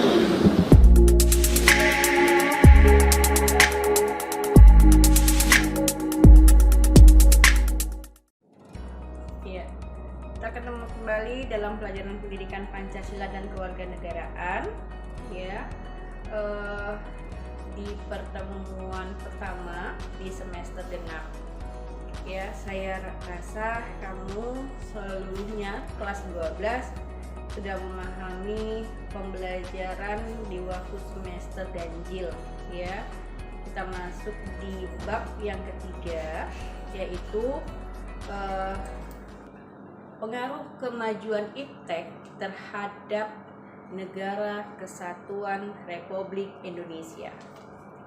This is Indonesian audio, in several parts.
Ya, kita ketemu kembali dalam pelajaran pendidikan Pancasila dan Kewarganegaraan. Ya, di pertemuan pertama di semester genap. Ya, saya rasa kamu seluruhnya kelas 12 sudah memahami pembelajaran di waktu semester ganjil. Ya, kita masuk di bab yang ketiga, yaitu pengaruh kemajuan iptek terhadap Negara Kesatuan Republik Indonesia.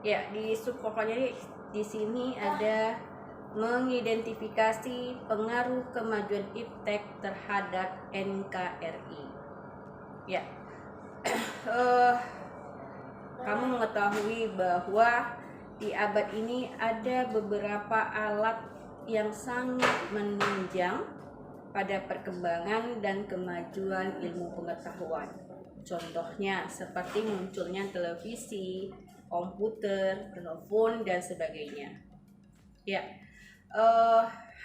Ya, di subpokoknya di sini ada mengidentifikasi pengaruh kemajuan iptek terhadap NKRI. Ya, kamu mengetahui bahwa di abad ini ada beberapa alat yang sangat menunjang pada perkembangan dan kemajuan ilmu pengetahuan. Contohnya seperti munculnya televisi, komputer, telepon, dan sebagainya. Ya,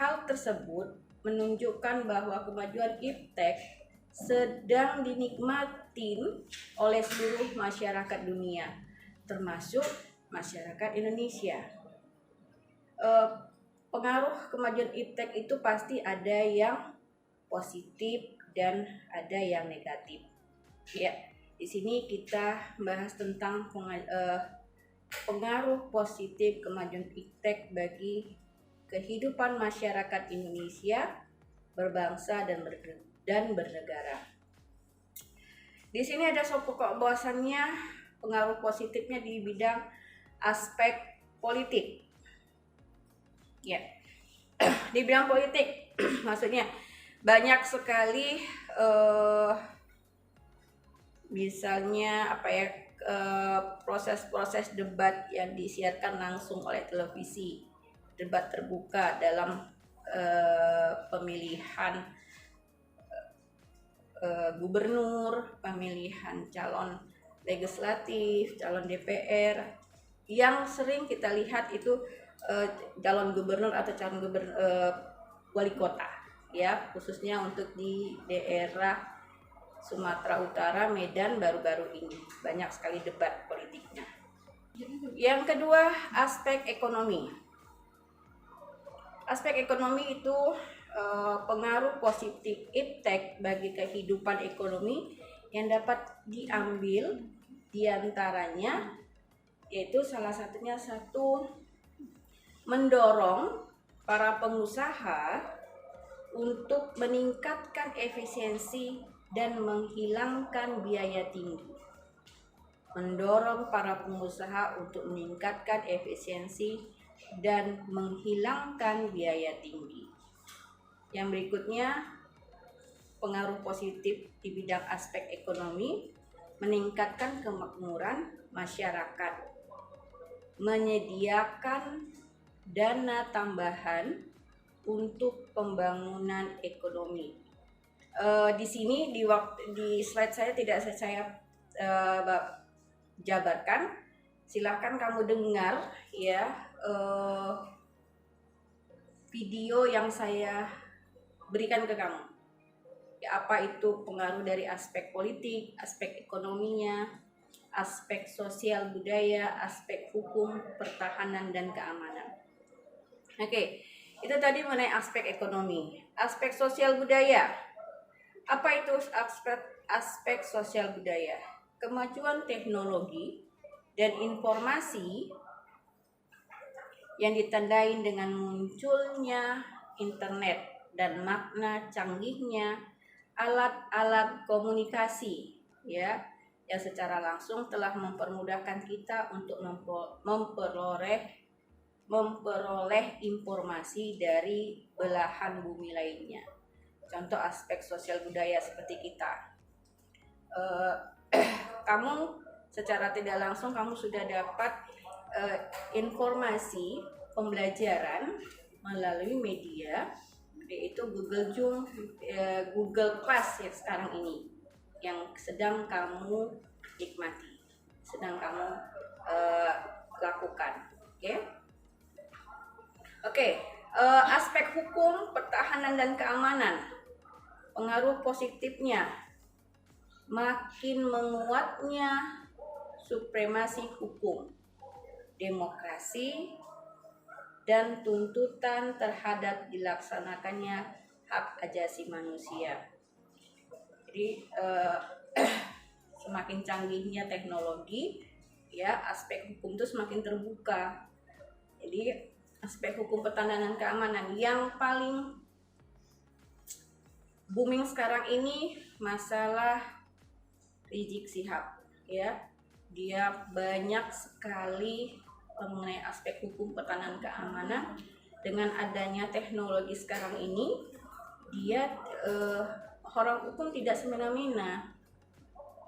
hal tersebut menunjukkan bahwa kemajuan iptek sedang dinikmati oleh seluruh masyarakat dunia, termasuk masyarakat Indonesia. Pengaruh kemajuan iptek itu pasti ada yang positif dan ada yang negatif. Ya, di sini kita bahas tentang pengaruh positif kemajuan iptek bagi kehidupan masyarakat Indonesia berbangsa dan bernegara. Di sini ada pokok bahwasannya pengaruh positifnya di bidang aspek politik. Ya, di bidang politik maksudnya banyak sekali misalnya proses-proses debat yang disiarkan langsung oleh televisi, debat terbuka dalam pemilihan gubernur, pemilihan calon legislatif, calon DPR. Yang sering kita lihat itu calon gubernur atau calon wali kota, ya, khususnya untuk di daerah Sumatera Utara, Medan baru-baru ini banyak sekali debat politiknya. Yang kedua, aspek ekonomi. Aspek ekonomi itu pengaruh positif iptek bagi kehidupan ekonomi yang dapat diambil diantaranya, yaitu salah satunya mendorong para pengusaha untuk meningkatkan efisiensi dan menghilangkan biaya tinggi. Mendorong para pengusaha untuk meningkatkan efisiensi dan menghilangkan biaya tinggi. Yang berikutnya, pengaruh positif di bidang aspek ekonomi, meningkatkan kemakmuran masyarakat, menyediakan dana tambahan untuk pembangunan ekonomi. Di sini di slide saya tidak saya jabarkan. Silahkan kamu dengar ya video yang saya berikan ke kamu. Ya, apa itu pengaruh dari aspek politik, aspek ekonominya, aspek sosial budaya, aspek hukum, pertahanan, dan keamanan. Oke, itu tadi mengenai aspek ekonomi. Aspek sosial budaya. Apa itu aspek sosial budaya? Kemajuan teknologi dan informasi yang ditandai dengan munculnya internet dan makna canggihnya alat-alat komunikasi, ya, yang secara langsung telah mempermudahkan kita untuk memperoleh informasi dari belahan bumi lainnya. Contoh aspek sosial budaya seperti kita, kamu secara tidak langsung kamu sudah dapat informasi pembelajaran melalui media, yaitu Google Zoom, Google Class yang sekarang ini yang sedang kamu nikmati, sedang kamu uh, lakukan. Oke, aspek hukum, pertahanan dan keamanan. Pengaruh positifnya, makin menguatnya supremasi hukum, demokrasi, dan tuntutan terhadap dilaksanakannya hak asasi manusia. Jadi semakin canggihnya teknologi, ya aspek hukum itu semakin terbuka. Jadi aspek hukum, pertahanan, keamanan yang paling booming sekarang ini masalah Rizik Syihab, ya. Dia banyak sekali mengenai aspek hukum, pertahanan, keamanan. Dengan adanya teknologi sekarang ini, dia orang hukum tidak semena-mena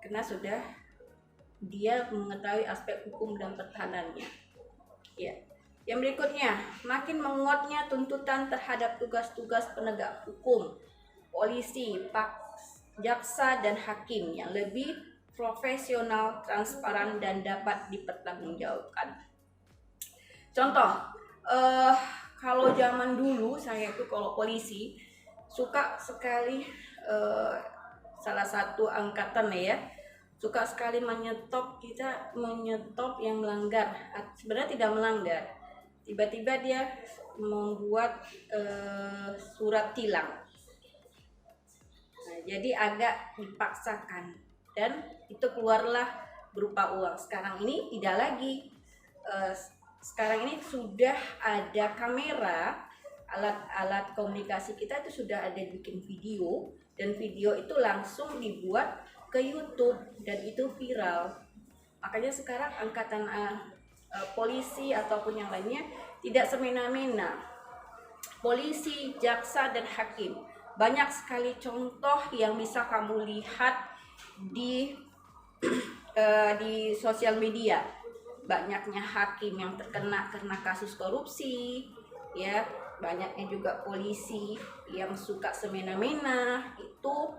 karena sudah dia mengetahui aspek hukum dan pertahanannya. Ya. Yang berikutnya, makin menguatnya tuntutan terhadap tugas-tugas penegak hukum, polisi, jaksa, dan hakim yang lebih profesional, transparan, dan dapat dipertanggungjawabkan. Contoh, kalau zaman dulu saya itu kalau polisi suka sekali, salah satu angkatan ya, suka sekali menyetop yang melanggar. Sebenarnya tidak melanggar, tiba-tiba dia membuat surat tilang. Nah, jadi agak dipaksakan dan itu keluarlah berupa uang. Sekarang ini tidak lagi. Sekarang ini sudah ada kamera, alat komunikasi kita itu sudah ada bikin video, dan video itu langsung dibuat ke YouTube dan itu viral. Makanya sekarang angkatan polisi ataupun yang lainnya tidak semena-mena. Polisi, jaksa, dan hakim, banyak sekali contoh yang bisa kamu lihat di sosial media. Banyaknya hakim yang terkena karena kasus korupsi, ya. Banyaknya juga polisi yang suka semena-mena. Itu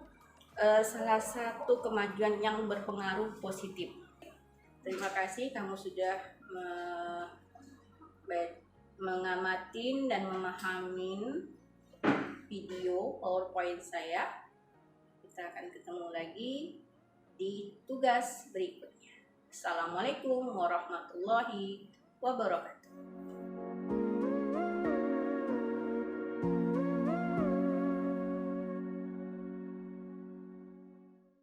salah satu kemajuan yang berpengaruh positif. Terima kasih kamu sudah mengamati dan memahami video PowerPoint saya. Kita akan ketemu lagi di tugas berikutnya. Assalamualaikum warahmatullahi wabarakatuh.